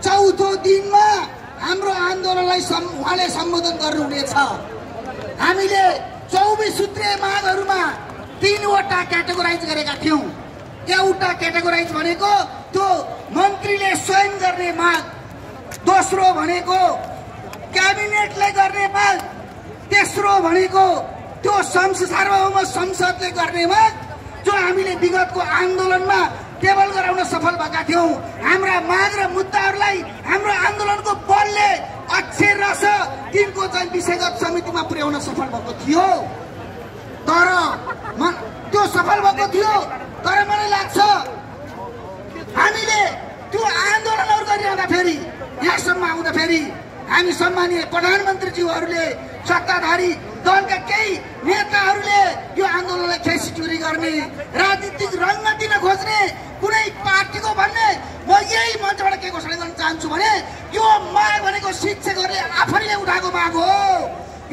चौथो दिनमा हाम्रो आन्दोलनलाई उहाँले सम्बोधन गर्नुहुनेछ। हामीले 24 सूत्रीय मागहरूमा 3वटा क्याटेगोराइज गरेका थियौं। एउटा क्याटेगोराइज भनेको त्यो मन्त्रीले स्वयं गर्ने माग, दोस्रो भनेको क्याबिनेटले गर्ने माग, तेस्रो भनेको त्यो सार्वभौम संसदले गर्ने माग, जो हामीले विगतको आन्दोलनमा टेबल गराउन सफल भएका थियौं। हाम्रा माग र मुद्दाहरूलाई हाम्रो आन्दोलनको बलले अक्षर रस तिनको चाहिँ विषयगत समितिमा पुर्याउन सफल भएको थियो। तर त्यो सफल भएको थियो, तर मलाई लाग्छ हामीले त्यो आन्दोलनहरू गरिरहँदा फेरि यहाँसम्म आउँदा फेरि हामी सम्मानीय प्रधानमन्त्रीज्यूहरूले, सत्ताधारी दलका केही नेताहरूले यो आन्दोलनलाई खेसीचुरी गर्ने, राजनीतिक रङ्ग दिन खोज्ने, कुनै पार्टीको भन्ने, म यही मञ्चबाट के घोषणा गर्न चाहन्छु भने यो माग भनेको शिक्षकहरूले आफैले उठाएको माग हो।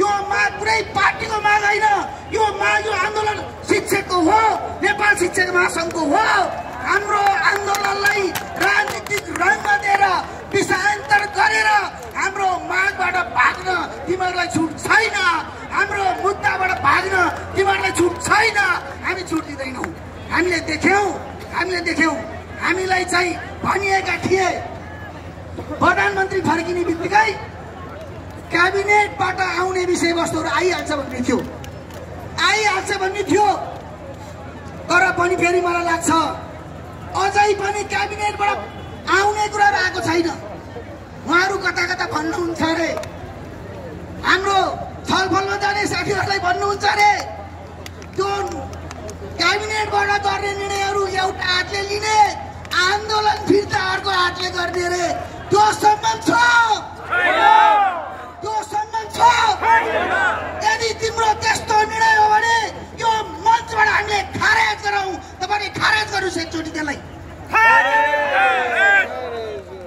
यो माग कुनै पार्टीको माग होइन। यो माग, यो आन्दोलन शिक्षकको हो, नेपाल शिक्षक महासङ्घको हो। हाम्रो आन्दोलनलाई राजनीतिक रङ्ग दिएर दिशान्तर गरेर हाम्रो मागबाट भाग्न तिमीहरूलाई छुट छैन। हाम्रो मुद्दाबाट भाग्न तिमीहरूलाई छुट छैन। हामी छुट दिँदैनौँ। हामीले देख्यौँ हामीलाई चाहिँ भनिएका थिए प्रधानमन्त्री फर्किने बित्तिकै क्याबिनेटबाट आउने विषयवस्तुहरू आइहाल्छ भन्ने थियो। तर पनि फेरि मलाई लाग्छ अझै पनि क्याबिनेटबाट आउने कुराहरू आएको छैन। उहाँहरू कता कता भन्नुहुन्छ अरे, हाम्रो छलफलमा जाने साथीहरूलाई भन्नुहुन्छ अरे त्यो क्याबिनेटबाट गर्ने निर्णयहरू एउटा हातले लिने, आन्दोलन फिर्ता अर्को हातले गर्ने रे। त्यो सम्बन्ध छ? यदि तिम्रो त्यस्तो निर्णय हो भने यो मञ्चबाट हामीले खारेज गरौँ। तपाईँले खारेज गर्नुहोस् एकचोटि त्यसलाई।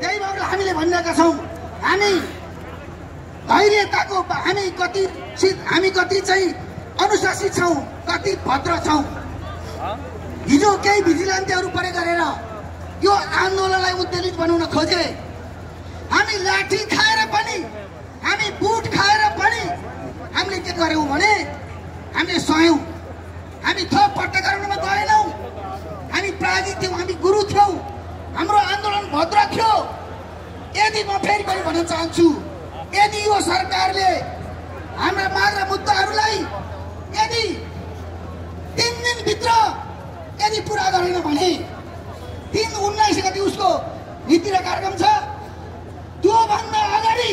त्यही भएर हामीले भनिरहेका छौँ, हामी धैर्यताको, हामी कति चाहिँ अनुशासित छौँ, कति भद्र छौँ। हिजो केही भिजिलेन्टहरू परे गरेर यो आन्दोलनलाई उद्वेलित बनाउन खोजे। हामी लाठी खाएर पनि, हामी बुट खाएर पनि हामीले के गर्यौँ भने हामीले सह्यौँ। हामी थप पत्रकारमा गएनौँ। हामी प्राजी थियौँ, हामी गुरु थियौँ। हाम्रो आन्दोलन भद्र थियो। यदि म फेरि पनि भन्न चाहन्छु, यदि यो सरकारले हाम्रा माग र मुद्दाहरूलाई यदि 3 दिनभित्र यदि पुरा गरेन भने 3/19 गति उसको नीति र कार्यक्रम छ। त्योभन्दा अगाडि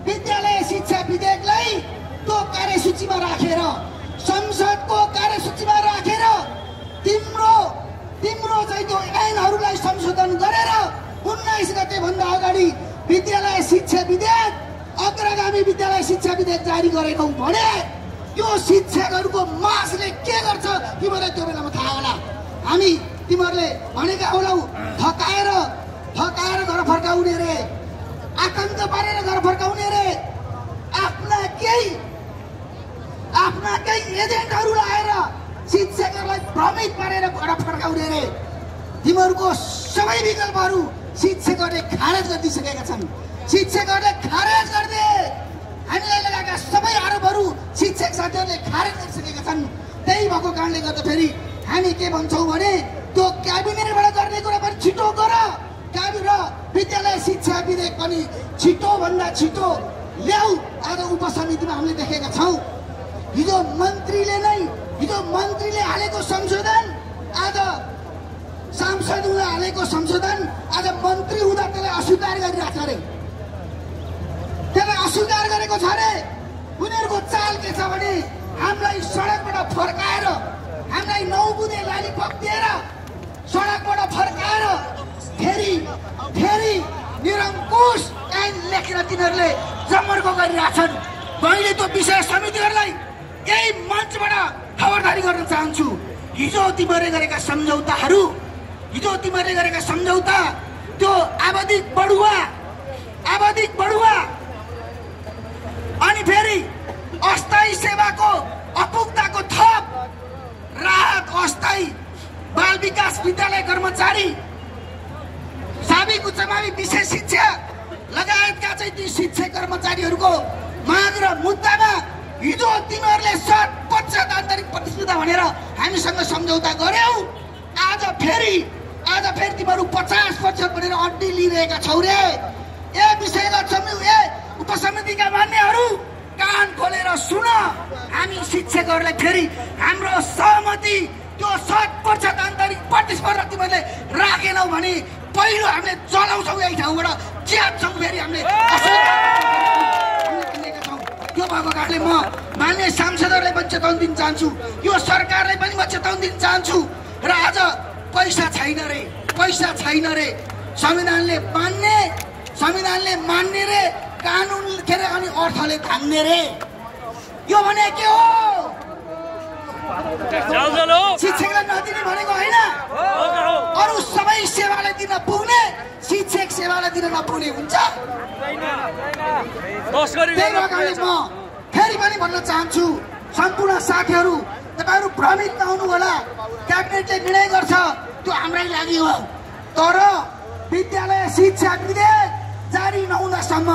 विद्यालय शिक्षा विधेयकलाई त्यो कार्यसूचीमा राखेर, संसदको कार्यसूचीमा राखेर तिम्रो चाहिँ त्यो ऐनहरूलाई संशोधन गरेर 19 गते भन्दा अगाडि विद्यालय शिक्षा विधेयक, अग्रगामी विद्यालय शिक्षा विधेयक जारी गरेनौ भने यो शिक्षकहरूको मासले के गर्छ तिमीलाई त्यो बेलामा थाहा होला। हामी तिमीहरूले भनेका होलौ, थकाएर घर फर्काउने रे, आतंक पारेर घर फर्काउने रे, आफ्ना केही एजेन्टहरू लगाएर शिक्षकहरूलाई भ्रमित पारेर घर फर्काउने रे। तिमीहरूको सबै विकल्पहरू शिक्षकहरूले खारेज गरिदिसकेका छन्। शिक्षकहरूले खारेज गर्दे, हामीलाई लगाएका सबै आरोपहरू शिक्षक साथीहरूले खारेज गरिसकेका छन्। त्यही भएको कारणले गर्दा फेरि हामी के भन्छौँ भने त्यो क्याबिनेटबाट गर्ने कुरा पनि छिटो गर, र विद्यालय शिक्षा विधेयक पनि छिटोभन्दा छिटो ल्याऊ। आज उपसमितिमा हामीले देखेका छौँ हिजो मन्त्रीले हालेको संशोधन, आज सांसद हुँदा हालेको संशोधन, आज मन्त्री हुँदा त्यसलाई अस्वीकार गरिरहेको छ अरे। त्यसलाई अस्वीकार गरेको छ अरे। उनीहरूको चाल के छ भने हामीलाई सडकबाट फर्काएर, हामीलाई 9 बुँदे लालीपप दिएर सडकबाट फर्काएर फेरि निरङ्कुश ऐन लेखेर तिनीहरूले जमर्को गरिरहेछन्। मैले त्यो विषय समितिहरूलाई यही मञ्चबाट खबरदारी गर्न चाहन्छु। हिजो तिमीहरूले गरेका सम्झौता त्यो आवधिक बढुवा अनि फेरि अस्थायी सेवाको अपुग्दाको थप राहत, अस्थायी बाल विकास विद्यालय कर्मचारी माविक उच्च मावि विशेष शिक्षा लगायतका चाहिँ ती शिक्षक कर्मचारीहरूको माग र मुद्दामा हिजो तिमीहरूले 60% आन्तरिक प्रतिस्पर्धा भनेर हामीसँग सम्झौता गर्यौ। आज फेरि तिमीहरू 50% भनेर अड्डी लिइरहेका छौ रे। ए विषयगत उपसमितिका मान्यहरू कान खोलेर सुन। हामी शिक्षकहरूलाई फेरि हाम्रो सहमति त्यो 60% आन्तरिक प्रतिस्पर्धा तिमीहरूले राखेनौ भने पहिलो हामीले चलाउँछौ यही ठाउँबाट च्याप्छौँ। फेरि हामीले त्यो भएको कारणले म मान्य सांसदहरूलाई पनि चेताउन दिन चाहन्छु, यो सरकारलाई पनि म चेताउन दिन चाहन्छु। र आज पैसा छैन रे। संविधानले मान्ने रे, कानुन के रे अनि अर्थले थाम्ने रे। यो भने के हो? शिक्षकलाई नदिने भनेको होइन। अरू सबै सेवालाई दिन पुग्ने, शिक्षक सेवालाई दिन नपुग्ने हुन्छ। त्यही कारणले म फेरि पनि भन्न चाहन्छु सम्पूर्ण साथीहरू, तपाईहरू भ्रमित नहुनु होला। क्याबिनेटले निर्णय गर्छ त्यो हाम्रै लागि हो, तर विद्यालय शिक्षा विधेयक जारी नहुँदासम्म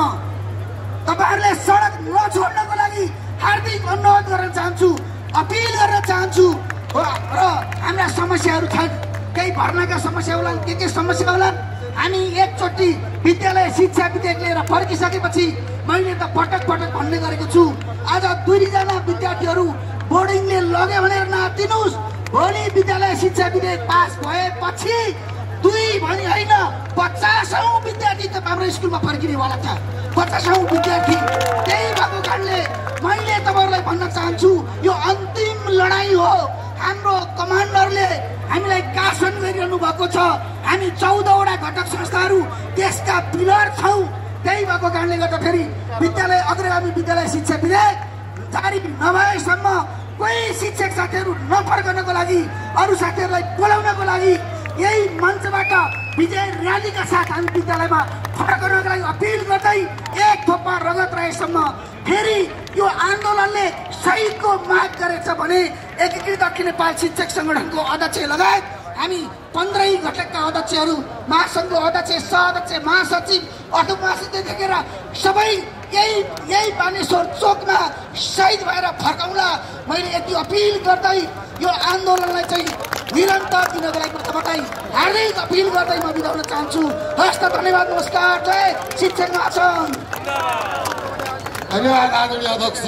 तपाईहरूले सडक नछोड्नको लागि हार्दिक अनुरोध गर्न चाहन्छु, अपिल गर्न चाहन्छु। र हाम्रा समस्याहरू छन्, केही भर्नाका समस्या होला, के समस्या होला। हामी एकचोटि विद्यालय शिक्षा विधेयक लिएर फर्किसकेपछि मैले त पटक भन्ने गरेको छु, आज 2जना विद्यार्थीहरू बोर्डिङले लग्यो भनेर नआत्तिनुस्। भोलि विद्यालय शिक्षा विधेयक पास भएपछि 2 भनी होइन 50औं विद्यार्थी त हाम्रो स्कुलमा फर्किनेवाला छ। 50औं विद्यार्थी। त्यही भएको कारणले मैले तपाईँहरूलाई भन्न चाहन्छु यो अन्तिम लडाईँ हो। हाम्रो कमान्डरले हामीलाई शासन गरिरहनु भएको छ। हामी 14वटा घटक संस्थाहरू देशका पिलर छौँ। त्यही भएको कारणले गर्दा फेरि विद्यालय अग्रगामी विद्यालय शिक्षा विधेयक जारी नभएसम्म कोही शिक्षक साथीहरू नफर्कनको लागि, अरू साथीहरूलाई बोलाउनको लागि यही मञ्चबाट विजय र्यालीका साथ हामी विद्यालयमा फर्कनको लागि अपिल गर्दै एक थोपा रगत रहेसम्म फेरि यो आन्दोलनले सहीको माग गरेछ भने एकीकृत अखिल नेपाल शिक्षक सङ्गठनको अध्यक्ष लगायत हामी 15 घटकका अध्यक्षहरू, महासङ्घको अध्यक्ष, सहअध्यक्ष, महासचिव, अर्थ-महासचिवदेखि सबै यही बानेश्वर चोकमा शहीद भएर फर्काउला। मैले यति अपिल गर्दै यो आन्दोलनलाई चाहिँ निरन्तर दिनको लागि तपाईँलाई हार्दिक अपिल गर्दै म बिदा हुन चाहन्छु। हस्त धन्यवाद, नमस्कार, जय शिक्षक महासङ्घ। धन्यवाद आदरणीय अध्यक्ष।